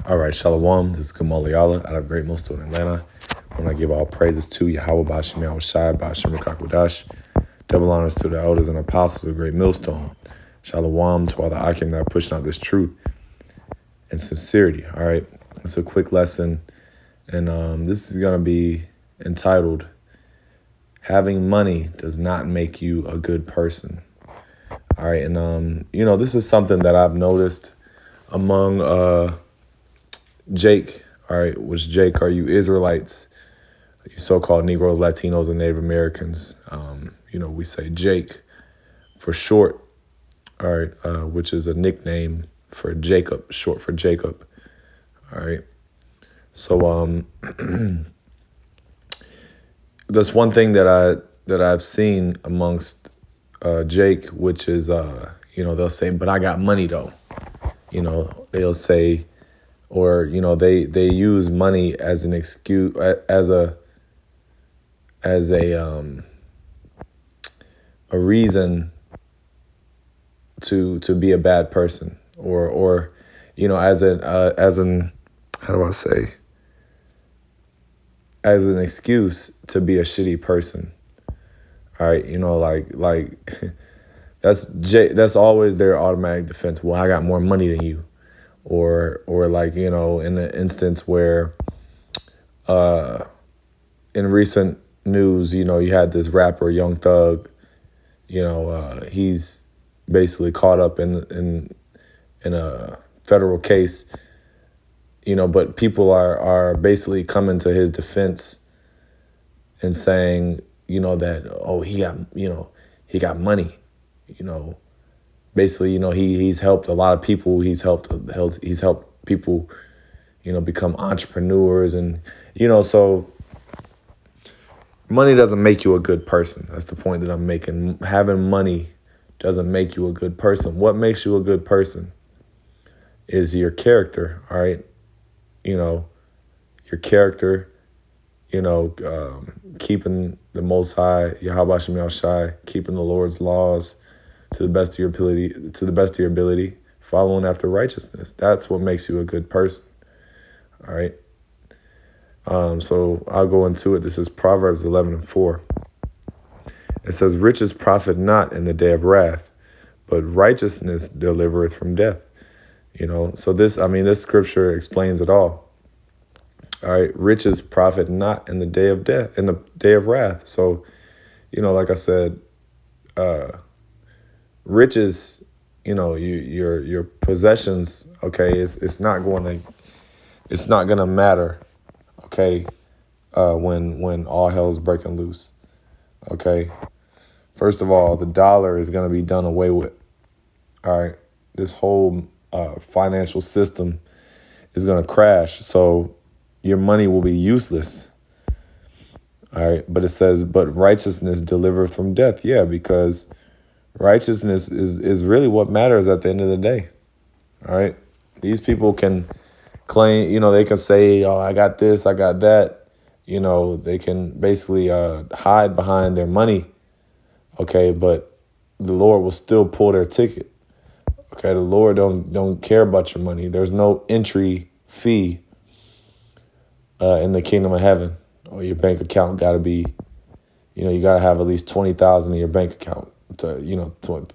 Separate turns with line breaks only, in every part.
All right, Shalom. This is Kamal Yala out of Great Millstone, Atlanta. When I give all praises to YAHAWAH, BAHASHAM, BAHASHAM, double honors to the elders and apostles of Great Millstone. Shalom to all the Akim that are pushing out this truth and sincerity. All right, it's a quick lesson, and this is going to be entitled, Having Money Does Not Make You a Good Person. All right, and this is something that I've noticed among Jake, all right, which Jake are you Israelites, you so-called Negroes, Latinos, and Native Americans. We say Jake for short, all right, which is a nickname for Jacob, short for Jacob, all right. So that's one thing that I've seen amongst Jake, which is they'll say, but I got money though, they'll say. Or they use money as an excuse, as a reason to be a bad person, or as an how do I say, as an excuse to be a shitty person. All right, like that's always their automatic defense. Well, I got more money than you. Or in the instance where in recent news, you had this rapper, Young Thug, he's basically caught up in a federal case, but people are basically coming to his defense and saying, that, oh, he got money, Basically, he's helped a lot of people. He's helped people, become entrepreneurs, and so money doesn't make you a good person. That's the point that I'm making. Having money doesn't make you a good person. What makes you a good person is your character. All right, your character. Keeping the Most High, YAHAWASHI, keeping the Lord's laws. To the best of your ability, following after righteousness. That's what makes you a good person. All right. So I'll go into it. This is Proverbs 11:4. It says, riches profit not in the day of wrath, but righteousness delivereth from death. So this scripture explains it all. All right. Riches profit not in the day of death, in the day of wrath. So, like I said, riches, your possessions, okay, it's not gonna matter, okay, when all hell's breaking loose, okay. First of all, the dollar is gonna be done away with. All right, this whole financial system is gonna crash, so your money will be useless. All right, but it says, but righteousness delivereth from death. Yeah, because righteousness is really what matters at the end of the day. All right. These people can claim, they can say, oh, I got this, I got that. They can basically hide behind their money. Okay. But the Lord will still pull their ticket. Okay. The Lord don't care about your money. There's no entry fee in the kingdom of heaven. Or your bank account got to be, you got to have at least 20,000 in your bank account. To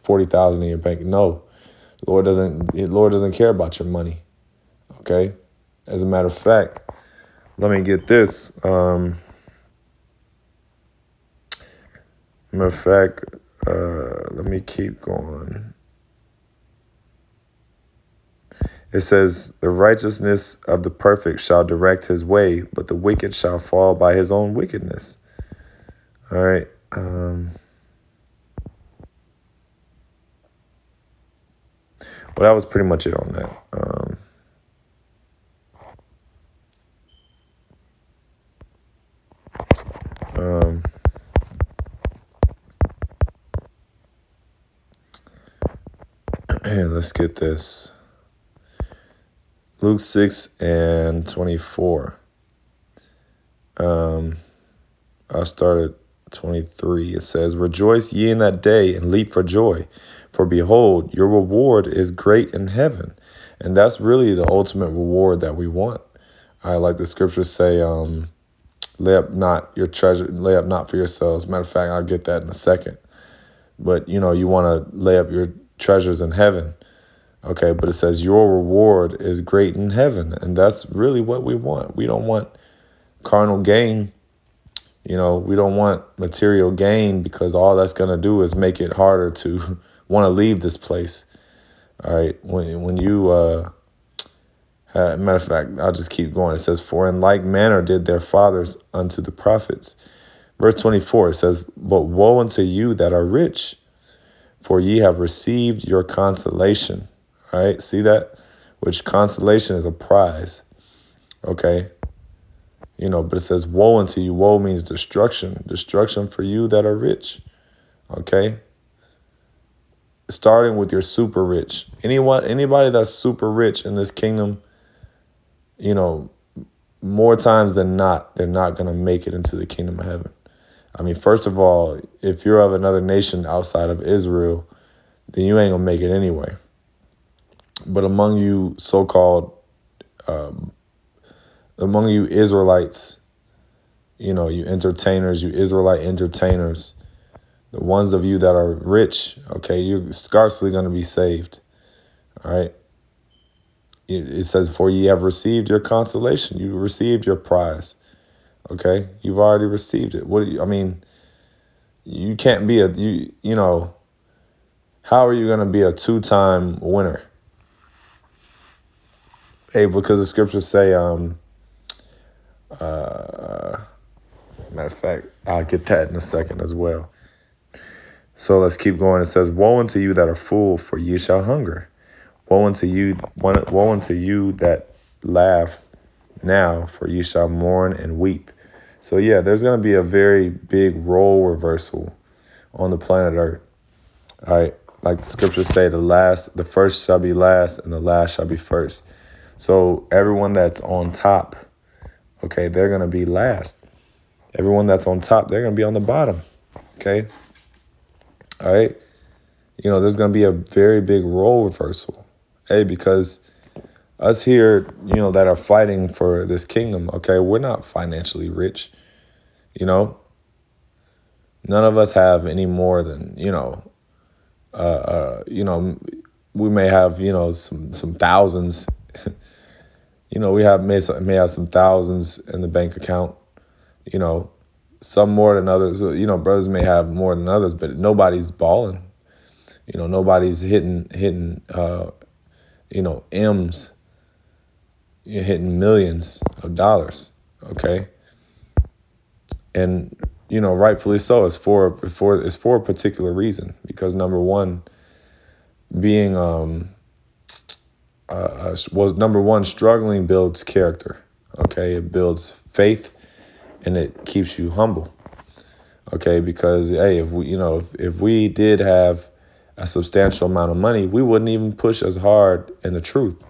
40,000 in your bank. No, the Lord doesn't care about your money. Okay. As a matter of fact, let me get this. Let me keep going. It says, the righteousness of the perfect shall direct his way, but the wicked shall fall by his own wickedness. All right. Well, that was pretty much it on that. And let's get this. Luke 6:24. I started 23. It says, rejoice ye in that day and leap for joy. For behold, your reward is great in heaven. And that's really the ultimate reward that we want. I like the scriptures say, lay up not your treasure, lay up not for yourselves. Matter of fact, I'll get that in a second. But, you want to lay up your treasures in heaven. Okay, but it says your reward is great in heaven. And that's really what we want. We don't want carnal gain. We don't want material gain, because all that's going to do is make it harder to want to leave this place. All right, when you, matter of fact, I'll just keep going. It says, for in like manner did their fathers unto the prophets. Verse 24, it says, but woe unto you that are rich, for ye have received your consolation. All right, see that? Which consolation is a prize. Okay. But it says, woe unto you. Woe means destruction. Destruction for you that are rich. Okay. Starting with your super rich. Anybody that's super rich in this kingdom, more times than not, they're not going to make it into the kingdom of heaven. I mean, first of all, if you're of another nation outside of Israel, then you ain't going to make it anyway. But among you so-called, among you Israelites, you entertainers, you Israelite entertainers, the ones of you that are rich, okay, you're scarcely going to be saved. All right. It says, for ye have received your consolation. You received your prize. Okay. You've already received it. You can't be how are you going to be a two-time winner? Hey, because the scriptures say, matter of fact, I'll get that in a second as well. So let's keep going. It says, woe unto you that are full, for ye shall hunger. Woe unto you that laugh now, for ye shall mourn and weep. So yeah, there's going to be a very big role reversal on the planet Earth. All right. Like the scriptures say, the first shall be last and the last shall be first. So everyone that's on top, okay, they're going to be last. Everyone that's on top, they're going to be on the bottom. Okay. All right. There's going to be a very big role reversal. Hey, because us here, that are fighting for this kingdom, okay, we're not financially rich. None of us have any more than, we may have, some thousands. We may have some thousands in the bank account, some more than others. Brothers may have more than others, but nobody's balling. Nobody's hitting M's. You're hitting millions of dollars, okay? And, rightfully so. It's for a particular reason, because number one, struggling builds character, okay? It builds faith, and it keeps you humble, okay? Because, hey, if we did have a substantial amount of money, we wouldn't even push as hard in the truth.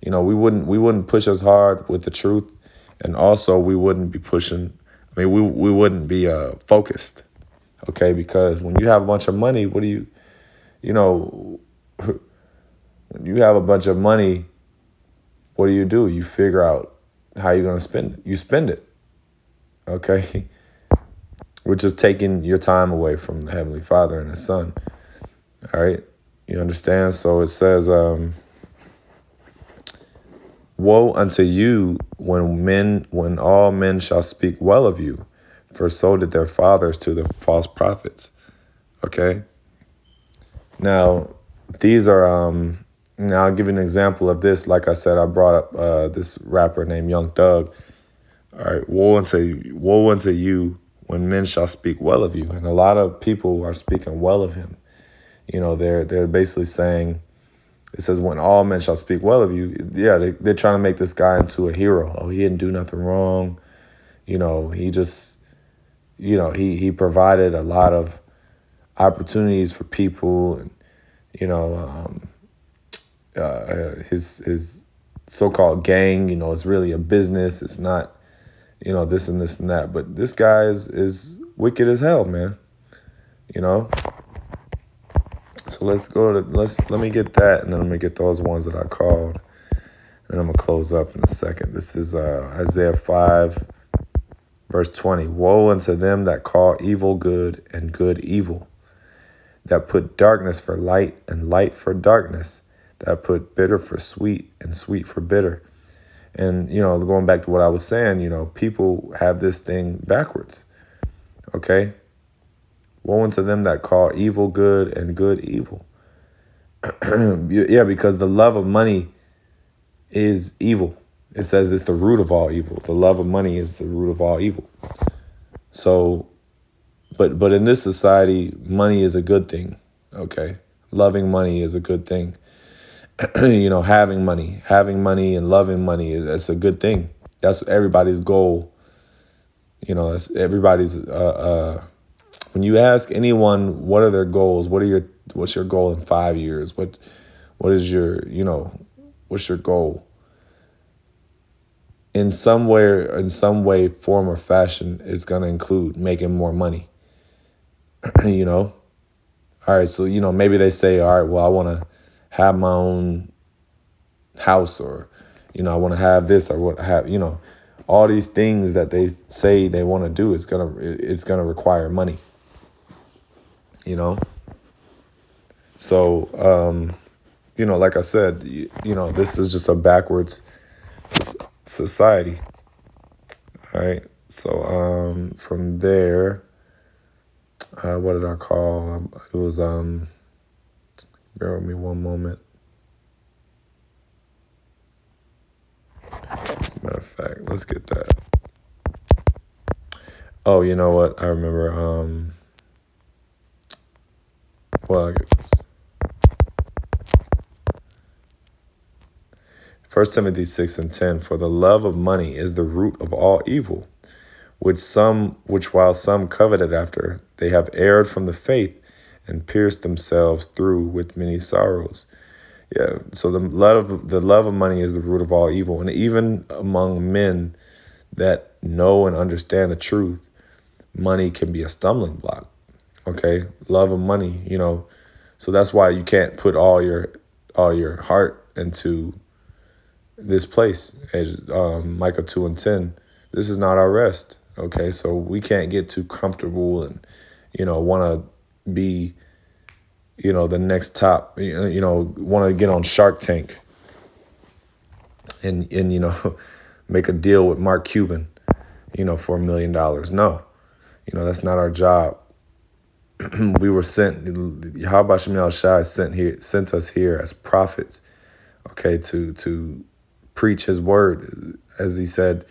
We wouldn't push as hard with the truth, and also we wouldn't be pushing. We wouldn't be focused, okay? Because when you have a bunch of money, when you have a bunch of money, what do? You figure out how you're going to spend it. You spend it, okay? Which is taking your time away from the Heavenly Father and His Son. All right, you understand? So it says, woe unto you when all men shall speak well of you, for so did their fathers to the false prophets. Okay. Now, these are, now I'll give you an example of this. Like I said, I brought up this rapper named Young Thug. All right, woe unto you when men shall speak well of you. And a lot of people are speaking well of him. They're basically saying, it says, when all men shall speak well of you. Yeah, they're trying to make this guy into a hero. Oh, he didn't do nothing wrong. He just, he provided a lot of opportunities for people. And, his so-called gang, it's really a business. It's not, this and this and that. But this guy is wicked as hell, man. So So let me get that, and then I'm gonna get those ones that I called, and I'm gonna close up in a second. This is Isaiah 5, verse 20. Woe unto them that call evil good and good evil, that put darkness for light and light for darkness, that put bitter for sweet and sweet for bitter. And, going back to what I was saying, people have this thing backwards. Okay? Woe unto them that call evil good and good evil. Yeah, because the love of money is evil. It says it's the root of all evil. The love of money is the root of all evil. So, but in this society, money is a good thing. Okay? Loving money is a good thing. Having money and loving money, that's a good thing. That's everybody's goal. That's everybody's, when you ask anyone, what are their goals? What's your goal in 5 years? What is your, what's your goal? In some way, form or fashion, it's going to include making more money. All right. So, maybe they say, all right, well, I want to have my own house, or, I want to have this, or what have, all these things that they say they want to do. It's going to require money, So, like I said, this is just a backwards society. All right. So, from there, what did I call? It was, bear with me one moment. As a matter of fact, let's get that. Oh, you know what? I remember, I get this. 1 Timothy 6:10, for the love of money is the root of all evil, which while some coveted after, they have erred from the faith and pierced themselves through with many sorrows. Yeah, so the love of money is the root of all evil. And even among men that know and understand the truth, money can be a stumbling block. Okay, love of money, so that's why you can't put all your heart into this place. As Micah 2:10, this is not our rest. Okay, so we can't get too comfortable and want to be the next top, want to get on Shark Tank and make a deal with Mark Cuban, for $1 million. No, that's not our job. We were sent, YAHAWASHI sent us here as prophets, okay, to preach his word. As he said,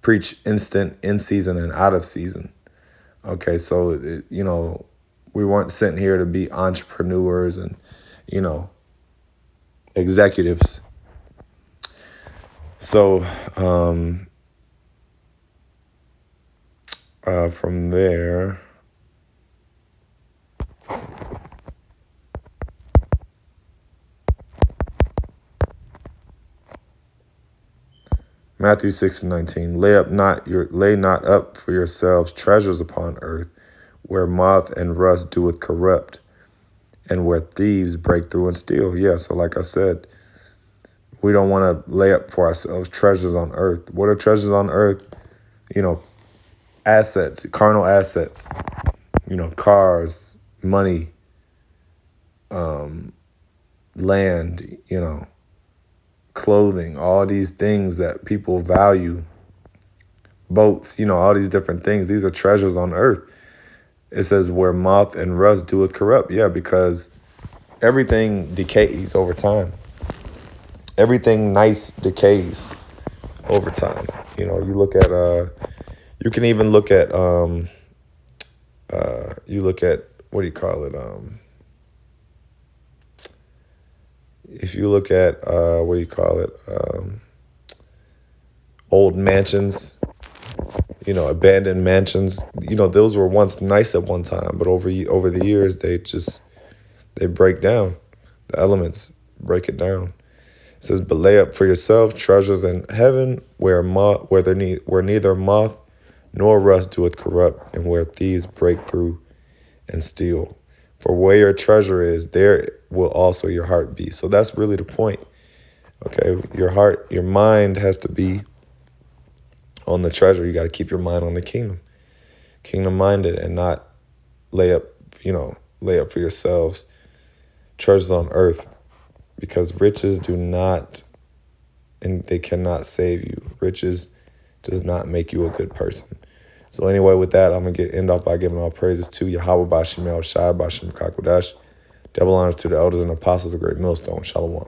preach instant, in season, and out of season. Okay, so, we weren't sent here to be entrepreneurs and, executives. So, from there, Matthew 6:19, lay not up for yourselves treasures upon earth, where moth and rust doeth corrupt, and where thieves break through and steal. Yeah, so like I said, we don't want to lay up for ourselves treasures on earth. What are treasures on earth? Assets, carnal assets, cars, money, land, clothing, all these things that people value, boats, all these different things. These are treasures on earth. It says where moth and rust doeth corrupt. Yeah, because everything decays over time. Everything nice decays over time. You look at, you can even look at, you look at, what do you call it? If you look at, old mansions, abandoned mansions, those were once nice at one time, but over the years, they break down. The elements break it down. It says, but lay up for yourself treasures in heaven, where neither moth nor rust doeth corrupt, and where thieves break through and steal. For where your treasure is, there will also your heart be. So that's really the point. Okay, your mind has to be on the treasure. You got to keep your mind on the kingdom minded, and not lay up for yourselves treasures on earth, because riches do not, and they cannot save you. Riches does not make you a good person. So anyway, with that, I'm going to end off by giving all praises to Yahawah, Bashim, El Shai, Bashim, Kakodash. Double honors to the elders and apostles of Great Millstone. Shalom.